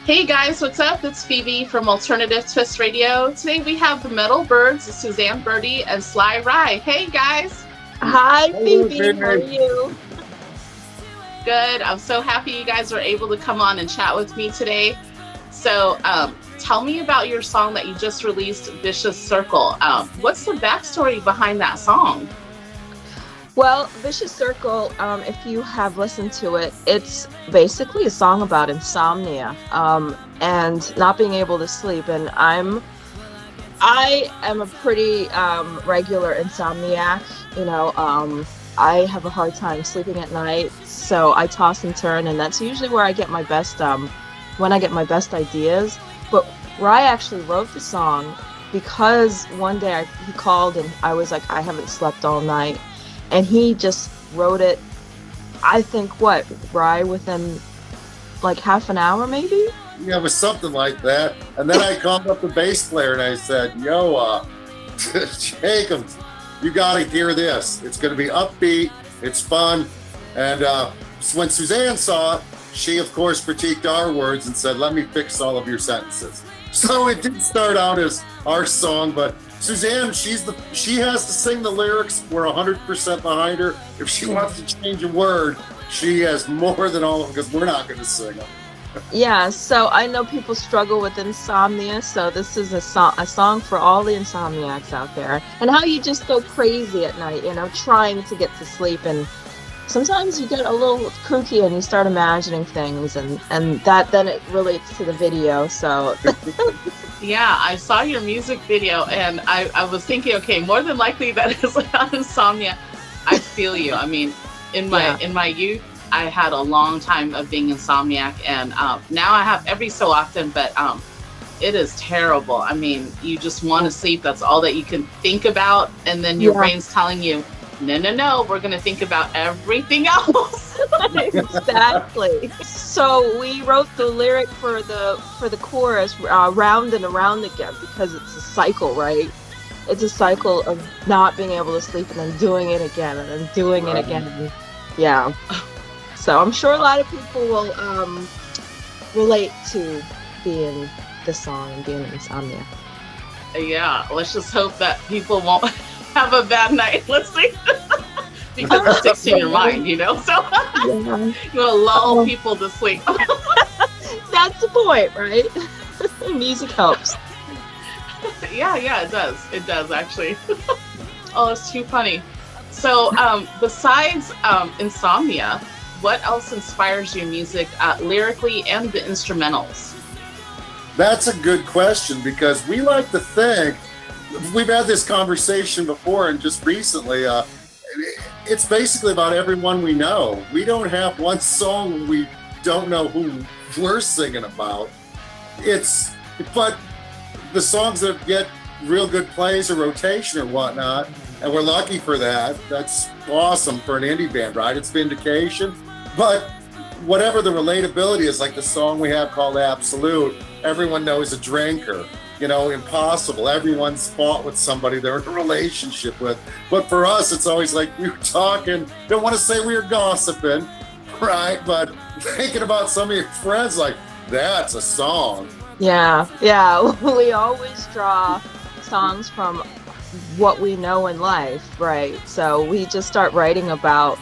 Hey guys, what's up? It's Phoebe from Alternative Twist Radio. Today we have the Metal Byrds, Suzanne, Birdie, and Sly Rye. Hey guys. Hi Phoebe, how are you? Good. I'm so happy you guys were able to come on and chat with me today. So tell me about your song that you just released, Vicious Circle. What's the backstory behind that song? Well, Vicious Circle, if you have listened to it, it's basically a song about insomnia and not being able to sleep. And I am a pretty regular insomniac. I have a hard time sleeping at night, so I toss and turn, and that's usually where I get my best when I get my best ideas. But Rye actually wrote the song because one day he called and I was like, I haven't slept all night. And he just wrote it, I think, Rye, within like half an hour, maybe? Yeah, it was something like that. And then I called up the bass player and I said, yo, Jacob, you got to hear this. It's going to be upbeat. It's fun. And when Suzanne saw it, she, of course, critiqued our words and said, let me fix all of your sentences. So it did start out as our song, but Suzanne, she has to sing the lyrics. We're 100% behind her. If she wants to change a word, she has more than all of them because we're not going to sing them. Yeah, so I know people struggle with insomnia, so this is a song for all the insomniacs out there. And how you just go crazy at night, trying to get to sleep. And sometimes you get a little kooky and you start imagining things, and that then it relates to the video, so... Yeah, I saw your music video and I was thinking, okay, more than likely that is about insomnia. I feel you. I mean, in my youth, I had a long time of being insomniac, and now I have every so often, but it is terrible. I mean, you just want to sleep. That's all that you can think about, and then your brain's telling you, no, we're going to think about everything else. Exactly. So we wrote the lyric for the chorus, round and around again, because it's a cycle, right? It's a cycle of not being able to sleep and then doing it again and then doing it again. Yeah. So I'm sure a lot of people will relate to being the song and being insomnia. Yeah, let's just hope that people won't have a bad night listening. Because it sticks in your mind, so you want to lull people to sleep. That's the point, right? Music helps. Yeah, it does actually. Oh, it's too funny. So besides insomnia, what else inspires your music lyrically and the instrumentals? That's a good question, because we like to think, we've had this conversation before and just recently, it's basically about everyone we know. We don't have one song we don't know who we're singing about. But the songs that get real good plays or rotation or whatnot, and we're lucky for that. That's awesome for an indie band, right? It's vindication. But whatever the relatability is, like the song we have called Absolute, everyone knows a drinker. Impossible. Everyone's fought with somebody they're in a relationship with. But for us, it's always like we were talking, don't want to say we were gossiping, right? But thinking about some of your friends, like, that's a song. Yeah. We always draw songs from what we know in life, right? So we just start writing about,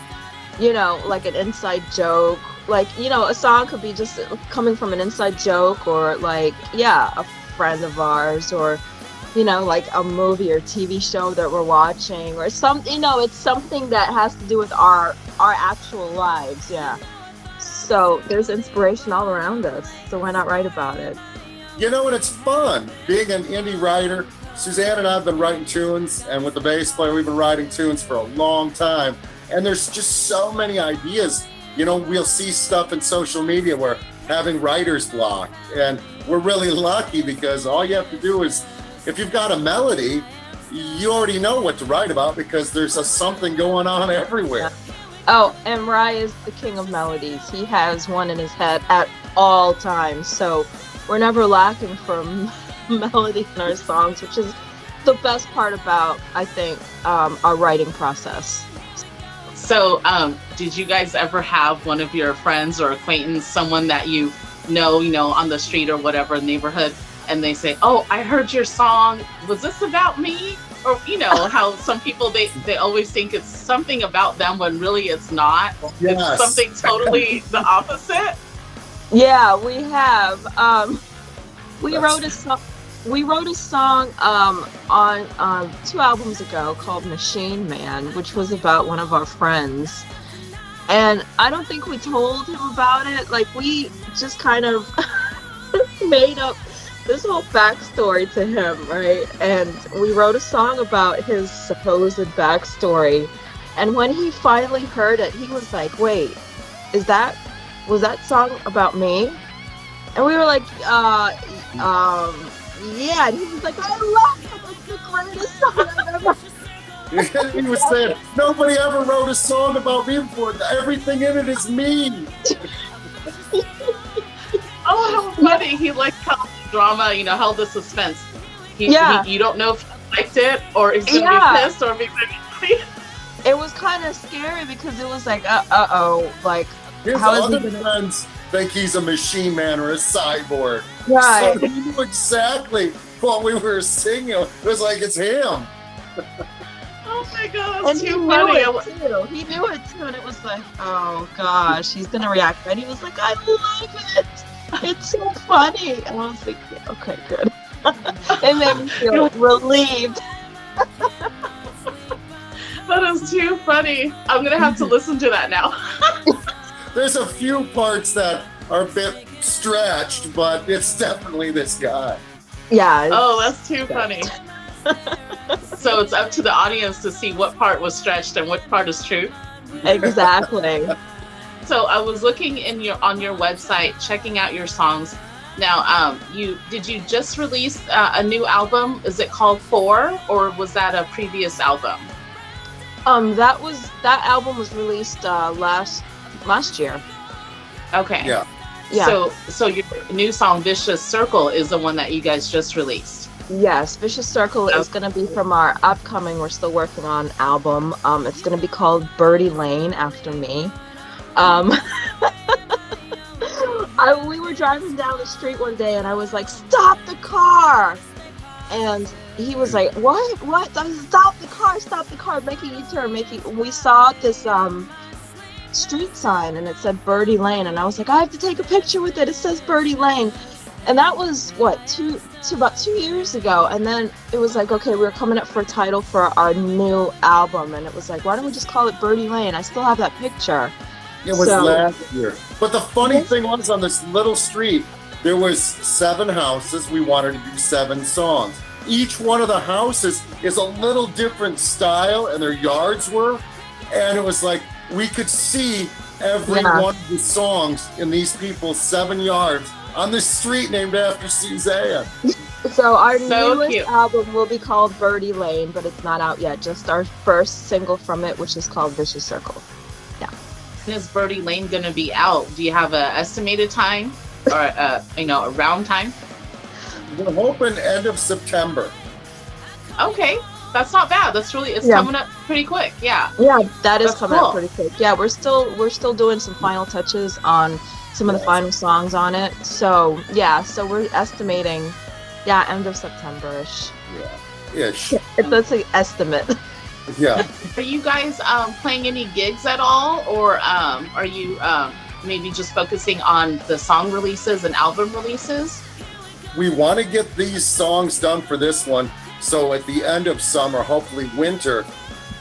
like an inside joke. Like, a song could be just coming from an inside joke, or like, a friend of ours, or like a movie or TV show that we're watching, or something. It's something that has to do with our actual lives. So there's inspiration all around us, so why not write about it? And it's fun being an indie writer. Suzanne and I have been writing tunes, and with the bass player we've been writing tunes for a long time, and there's just so many ideas. We'll see stuff in social media where having writer's block, and we're really lucky because all you have to do is, if you've got a melody, you already know what to write about because there's something going on everywhere. Oh, and Rye is the king of melodies. He has one in his head at all times, so we're never lacking for melody in our songs, which is the best part about, I think, our writing process. So did you guys ever have one of your friends or acquaintance, someone that you know, on the street or whatever neighborhood, and they say, "Oh, I heard your song. Was this about me?" Or how some people they always think it's something about them when really it's not. Yes. It's something totally the opposite. Yeah, we have. We wrote a song. We wrote a song on 2 albums ago called Machine Man, which was about one of our friends. And I don't think we told him about it. Like, we just kind of made up this whole backstory to him, right? And we wrote a song about his supposed backstory. And when he finally heard it, he was like, wait, was that song about me? And we were like, yeah. And he was like, I love it. It's the greatest song I've ever heard. He was saying, nobody ever wrote a song about me before. Everything in it is me. Oh, how funny. He liked how the drama, held the suspense. You don't know if he liked it or if he's going to be pissed or if he's going to be It was kind of scary because it was like, uh-oh, like, his how is other he gonna... friends think he's a machine man or a cyborg. Right. So he knew exactly what we were singing. It was like, it's him. Oh my God, and that's too funny. He knew it too, and it was like, oh gosh, he's gonna react. And he was like, I love it. It's so funny. And I was like, yeah, okay, good. It made me feel relieved. That is too funny. I'm gonna have to listen to that now. There's a few parts that are a bit stretched, but it's definitely this guy. Yeah. Oh, that's too funny. So it's up to the audience to see what part was stretched and what part is true. Exactly. So I was looking on your website, checking out your songs. Now, did you just release a new album? Is it called 4, or was that a previous album? That album was released last year. Okay. Yeah. So your new song Vicious Circle is the one that you guys just released. Yes, Vicious Circle is going to be from our upcoming, we're still working on album. It's going to be called Birdie Lane, after me. We were driving down the street one day and I was like, stop the car! And he was like, what? I said, stop the car, make a U-turn, we saw this street sign and it said Birdie Lane, and I was like, I have to take a picture with it, it says Birdie Lane. And that was about 2 years ago. And then it was like, okay, we were coming up for a title for our new album, and it was like, why don't we just call it Birdie Lane? I still have that picture. It was last year. But the funny thing was, on this little street, there was 7 houses. We wanted to do 7 songs. Each one of the houses is a little different style, and their yards were. And it was like, we could see every one of the songs in these people's 7 yards on this street named after Suzanne. So our newest album will be called Birdie Lane, but it's not out yet. Just our first single from it, which is called Vicious Circle. Yeah. Is Birdie Lane going to be out? Do you have an estimated time or a round time? We're hoping end of September. Okay. That's not bad. It's coming up pretty quick. Yeah. Yeah, that's coming up pretty quick. Yeah, we're still doing some final touches on some of the final songs on it. So we're estimating, end of September-ish. Yeah, ish. That's an estimate. Yeah. Are you guys playing any gigs at all, or are you maybe just focusing on the song releases and album releases? We want to get these songs done for this one, so at the end of summer, hopefully winter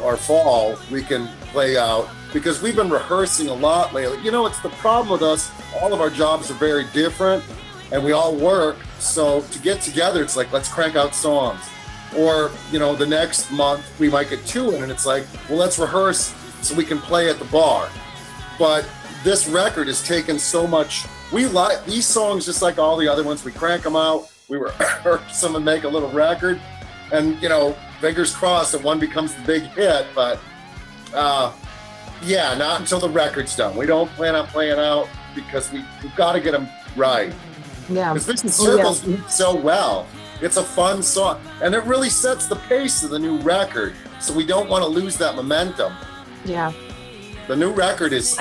or fall, we can play out, because we've been rehearsing a lot lately. It's the problem with us. All of our jobs are very different, and we all work. So to get together, it's like, let's crank out songs. Or, the next month we might get 2 in, and it's like, well, let's rehearse so we can play at the bar. But this record has taken so much. We like these songs just like all the other ones. We crank them out. We rehearse them and make a little record. And, fingers crossed that one becomes the big hit. But, not until the record's done. We don't plan on playing out because we've got to get them right. Yeah. Because Vicious Circles do so well. It's a fun song. And it really sets the pace of the new record. So we don't want to lose that momentum. Yeah. The new record is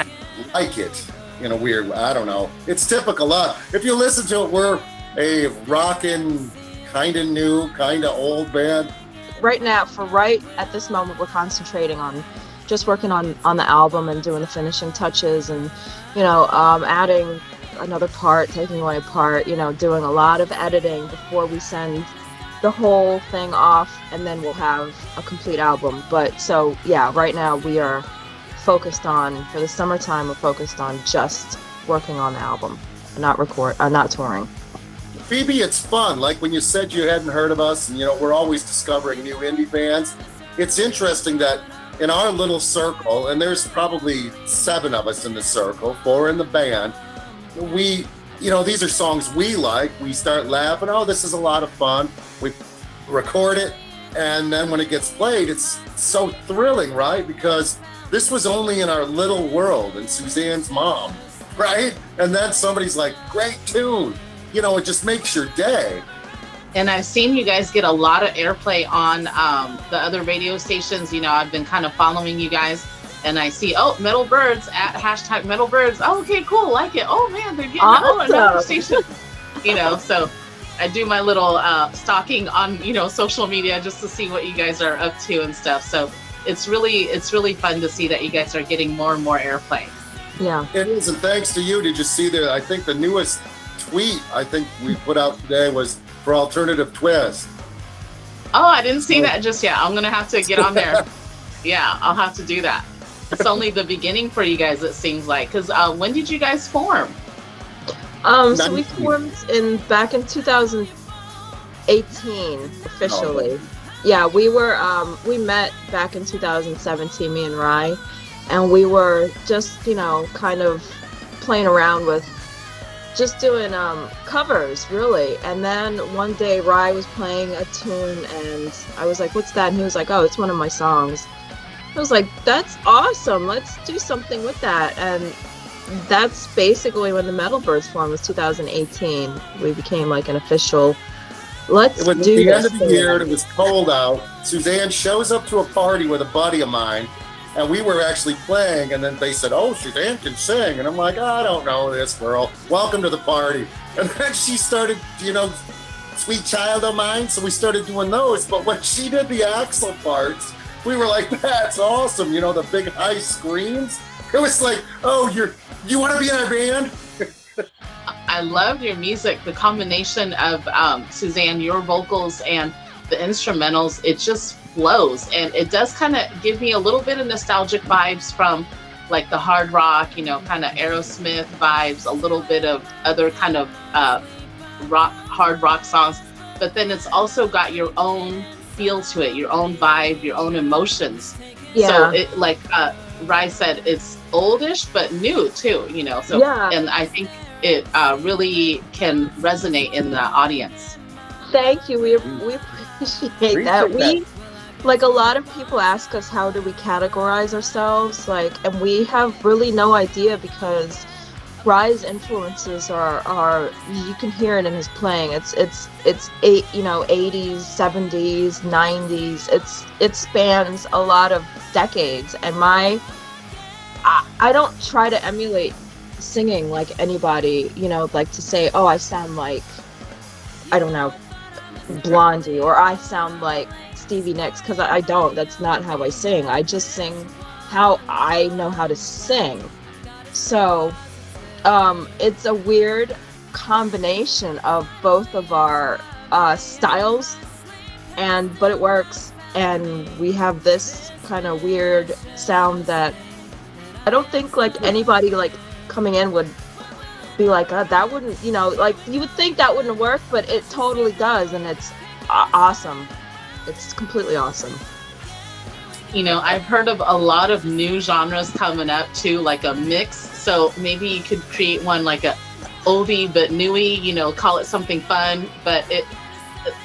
like it. in a weird, I don't know. It's typical us. If you listen to it, we're a rockin', kind of new, kind of old band. Right now, right at this moment, we're concentrating on just working on the album and doing the finishing touches and, adding another part, taking away a part, doing a lot of editing before we send the whole thing off, and then we'll have a complete album. But so, yeah, right now we are focused on, for the summertime, we're focused on just working on the album, not touring. Phoebe, it's fun. Like when you said you hadn't heard of us, and we're always discovering new indie bands. It's interesting that in our little circle, and there's probably 7 of us in the circle, 4 in the band, we, these are songs we like. We start laughing. Oh, this is a lot of fun. We record it, and then when it gets played, it's so thrilling, right? Because this was only in our little world and Suzanne's mom, right? And then somebody's like, great tune. It just makes your day. And I've seen you guys get a lot of airplay on the other radio stations. I've been kind of following you guys, and I see, Metal Byrds at hashtag Metal Byrds. Oh, okay, cool, like it. Oh man, they're getting another station. So I do my little stalking on social media just to see what you guys are up to and stuff. So it's really fun to see that you guys are getting more and more airplay. Yeah, it is, and thanks to you. Did you see I think the newest tweet I think we put out today was for Alternative Twist. Oh, I didn't see that just yet. I'm gonna have to get on there. Yeah, I'll have to do that. It's only the beginning for you guys, it seems like. Because when did you guys form? So we formed back in 2018 officially. Oh. Yeah, we met back in 2017, me and Rye, and we were just kind of playing around with just doing covers, really. And then one day Rye was playing a tune and I was like, what's that? And he was like, oh, it's one of my songs. I was like, that's awesome, let's do something with that. And that's basically when the Metal Byrds formed, was 2018. We became like an official, let's do this. It was the end of the year, it was cold out. Suzanne shows up to a party with a buddy of mine, and we were actually playing, and then they said, oh, Suzanne can sing. And I'm like, I don't know this girl. Welcome to the party. And then she started, Sweet Child of Mine. So we started doing those. But when she did the Axl parts, we were like, that's awesome. The big high screams. It was like, oh, you want to be in our band? I love your music. The combination of Suzanne, your vocals, and the instrumentals, it just flows, and it does kind of give me a little bit of nostalgic vibes from like the hard rock, kind of Aerosmith vibes, a little bit of other kind of hard rock songs, but then it's also got your own feel to it, your own vibe, your own emotions. Yeah. So it, like Rye said, it's oldish but new too, so yeah. And I think it really can resonate in the audience. Thank you. We appreciate that. Like, a lot of people ask us, how do we categorize ourselves? And we have really no idea, because Rye's influences are you can hear it in his playing. It's 80s, 70s, 90s. It spans a lot of decades. And I don't try to emulate singing like anybody, like to say, oh, I sound like, I don't know, Blondie, or I sound like Stevie Nicks, because I don't. That's not how I sing. I just sing how I know how to sing. So it's a weird combination of both of our styles, but it works, and we have this kind of weird sound that I don't think anybody coming in would be like, that wouldn't, you would think that wouldn't work, but it totally does, and it's awesome. It's completely awesome. I've heard of a lot of new genres coming up too, like a mix. So maybe you could create one like a oldie but newie, call it something fun. But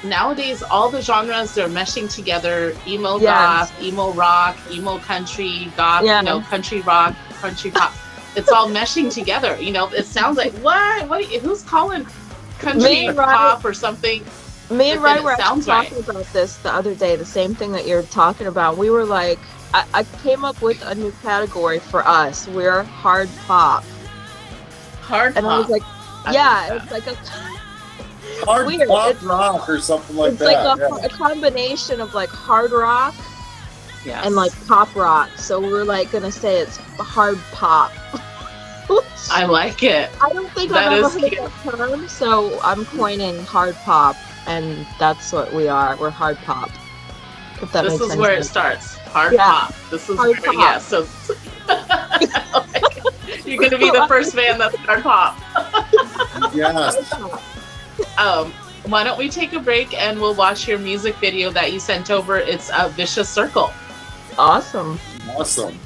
nowadays, all the genres, they're meshing together: emo goth, emo rock, emo country, goth, country rock, country pop. It's all meshing together. It sounds like, what? Who's calling country pop or something? Me and Rye were talking about this the other day, the same thing that you're talking about. We were like, I came up with a new category for us. We're hard pop. Hard and pop. I was like, yeah, it's like a Hard weird. pop rock or something like it's that. like a combination of like hard rock Yes. and like pop rock. So we're like gonna say it's hard pop. I like it. I don't think That I've ever is heard cute. that term, so I'm coining hard pop, and that's what we are. We're hard pop. If that This makes is sense. where it starts. Hard Yeah. pop. This is Hard where, pop. yeah. So you're gonna be the first band that's hard pop. Yes. Why don't we take a break and we'll watch your music video that you sent over? It's a Vicious Circle. Awesome. Awesome.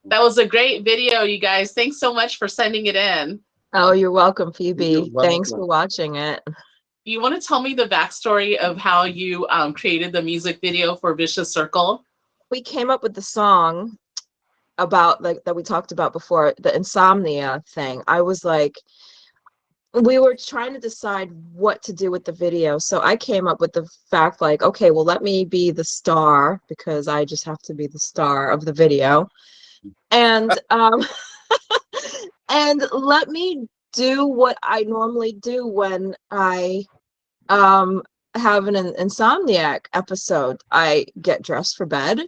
That was a great video, you guys. Thanks so much for sending it in. Oh, you're welcome, Phoebe. You're welcome. Thanks for watching it. You want to tell me the backstory of how you created the music video for Vicious Circle? We came up with the song about, like, that we talked about before, the insomnia thing. I was like, we were trying to decide what to do with the video. So I came up with the fact like, okay, well, let me be the star because I just have to be the star of the video. And and let me do what I normally do when I have an insomniac episode. I get dressed for bed,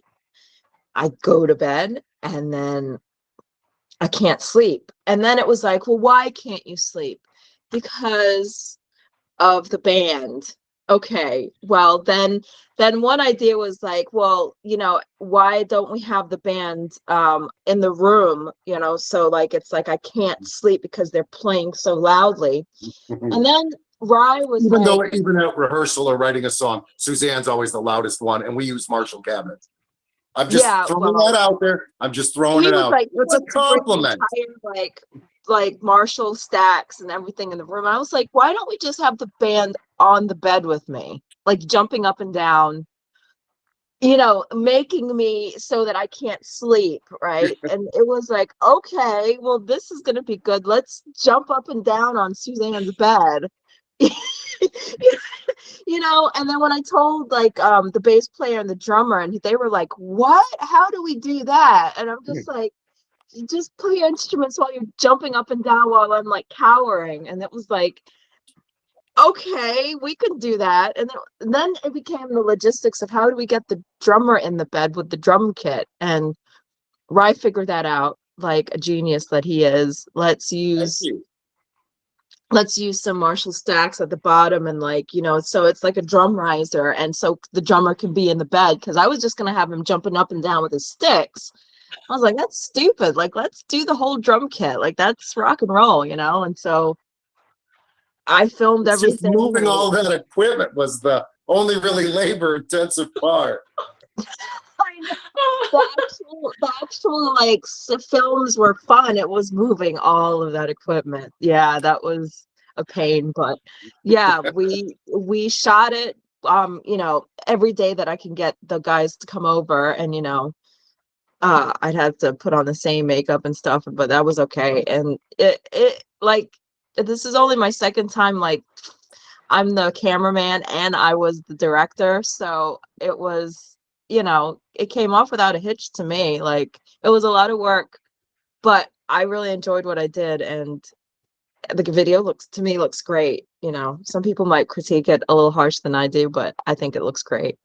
I go to bed, and then I can't sleep. And then it was like, well, why can't you sleep? Because of the band. Okay, well then one idea was like, well, you know, why don't we have the band in the room, you know, so like it's like I can't sleep because they're playing so loudly. And then Rye was even at rehearsal or writing a song, Suzanne's always the loudest one, and we use Marshall cabinets. I'm just throwing that out there. I'm just throwing it out. Like, it's a compliment. Like Marshall stacks and everything in the room. I was like, why don't we just have the band on the bed with me, like jumping up and down, you know, making me so that I can't sleep, right? And it was like, okay, well, this is gonna be good. Let's jump up and down on Suzanne's bed. You know, and then when I told like the bass player and the drummer, and they were like, what? How do we do that? And I'm just like, just play your instruments while you're jumping up and down while I'm like cowering. And it was like, okay, we could do that. And then it became the logistics of how do we get the drummer in the bed with the drum kit. And Rye figured that out like a genius that he is. Let's use some Marshall stacks at the bottom, and like, you know, so it's like a drum riser, and so the drummer can be in the bed, because I was just gonna have him jumping up and down with his sticks. I was like, that's stupid. Like, let's do the whole drum kit. Like, that's rock and roll, you know? And so I filmed everything. Just moving all that equipment was the only really labor-intensive part. I know. The actual like films were fun. It was moving all of that equipment. Yeah, that was a pain, but yeah, we shot it. You know, every day that I can get the guys to come over, and you know, I'd have to put on the same makeup and stuff, but that was okay. And it like, this is only my second time, like I'm the cameraman and I was the director. So it was, you know, it came off without a hitch to me. Like, it was a lot of work, but I really enjoyed what I did. And the video looks great. You know, some people might critique it a little harsh than I do, but I think it looks great.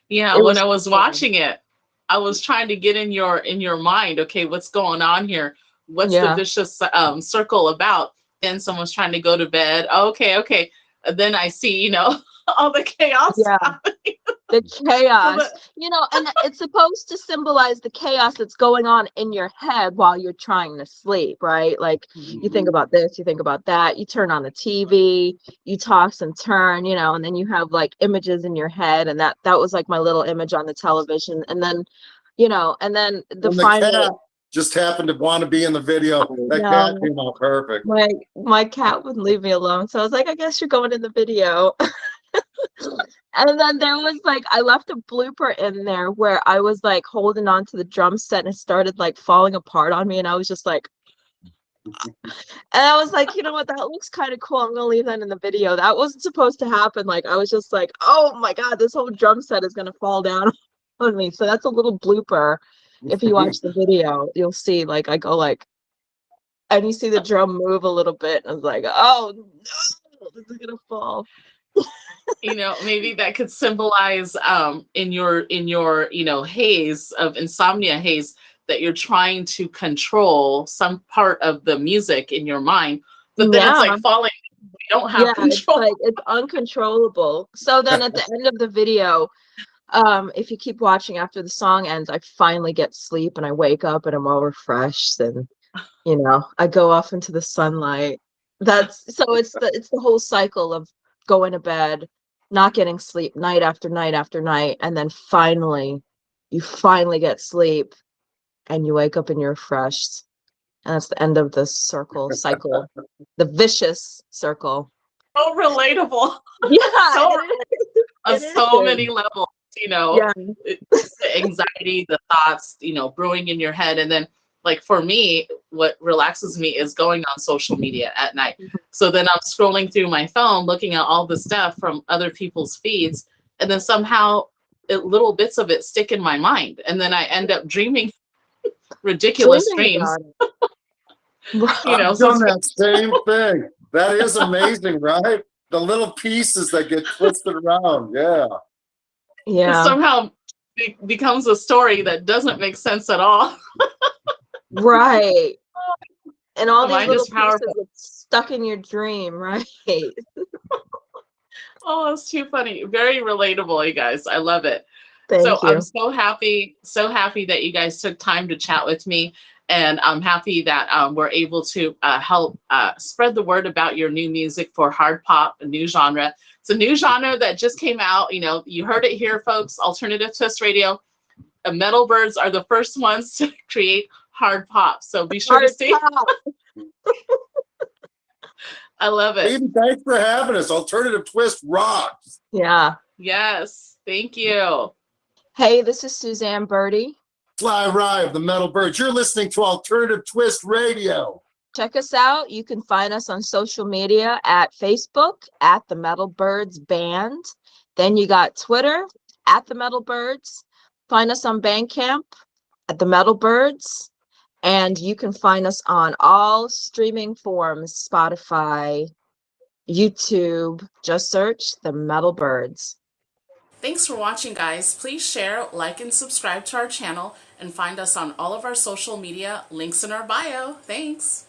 Yeah, when I was watching it, I was trying to get in your mind, okay, what's going on here? What's the vicious circle about? And someone's trying to go to bed. Okay. And then I see, you know, all the chaos. Yeah, the chaos. You know, and it's supposed to symbolize the chaos that's going on in your head while you're trying to sleep, right? Like, you think about this, you think about that, you turn on the TV, you toss and turn, you know, and then you have like images in your head, and that was like my little image on the television. And then, you know, and then the final cat just happened to want to be in the video. That cat came out perfect. My cat wouldn't leave me alone, so I was like, I guess you're going in the video. And then there was like, I left a blooper in there where I was like holding on to the drum set and it started like falling apart on me, and I was just like, and I was like, you know what, that looks kind of cool, I'm gonna leave that in the video. That wasn't supposed to happen. Like, I was just like, oh my god, this whole drum set is gonna fall down on me. So that's a little blooper. If you watch the video, you'll see like I go like, and you see the drum move a little bit, and I was like, oh no, this is gonna fall. You know, maybe that could symbolize in your you know, haze of insomnia haze, that you're trying to control some part of the music in your mind, but then it's like falling. You don't have control. It's uncontrollable. So then at the end of the video, if you keep watching after the song ends, I finally get sleep and I wake up and I'm all refreshed, and you know, I go off into the sunlight. It's the whole cycle of going to bed, not getting sleep night after night after night, and then you finally get sleep and you wake up and you're refreshed. And that's the end of the cycle, the vicious circle. So relatable. Yeah. On so many levels, you know, it's the anxiety, the thoughts, you know, brewing in your head. And then like for me, what relaxes me is going on social media at night. So then I'm scrolling through my phone, looking at all the stuff from other people's feeds, and then somehow little bits of it stick in my mind, and then I end up dreaming ridiculous dreams. I've done that same thing. That is amazing, right? The little pieces that get twisted around. Yeah. Yeah. Somehow it becomes a story that doesn't make sense at all. Right. And all these little pieces get stuck in your dream, right? Oh, it's too funny. Very relatable, you guys. I love it. Thank you. I'm so happy that you guys took time to chat with me. And I'm happy that we're able to help spread the word about your new music for hard pop, a new genre. It's a new genre that just came out. You heard it here, folks. Alternative Twist Radio. Metal Byrds are the first ones to create hard pop. So be sure to stay. I love it. Baby, thanks for having us. Alternative Twist rocks. Yeah. Yes. Thank you. Hey, this is Suzanne Birdie. Fly Rye of the Metal Byrds. You're listening to Alternative Twist Radio. Check us out. You can find us on social media at Facebook at the Metal Byrds Band. Then you got Twitter at the Metal Byrds. Find us on Bandcamp at the Metal Byrds. And you can find us on all streaming forms, Spotify, YouTube. Just search the Metal Byrds. Thanks for watching, guys. Please share, like, and subscribe to our channel, and find us on all of our social media, links in our bio. Thanks.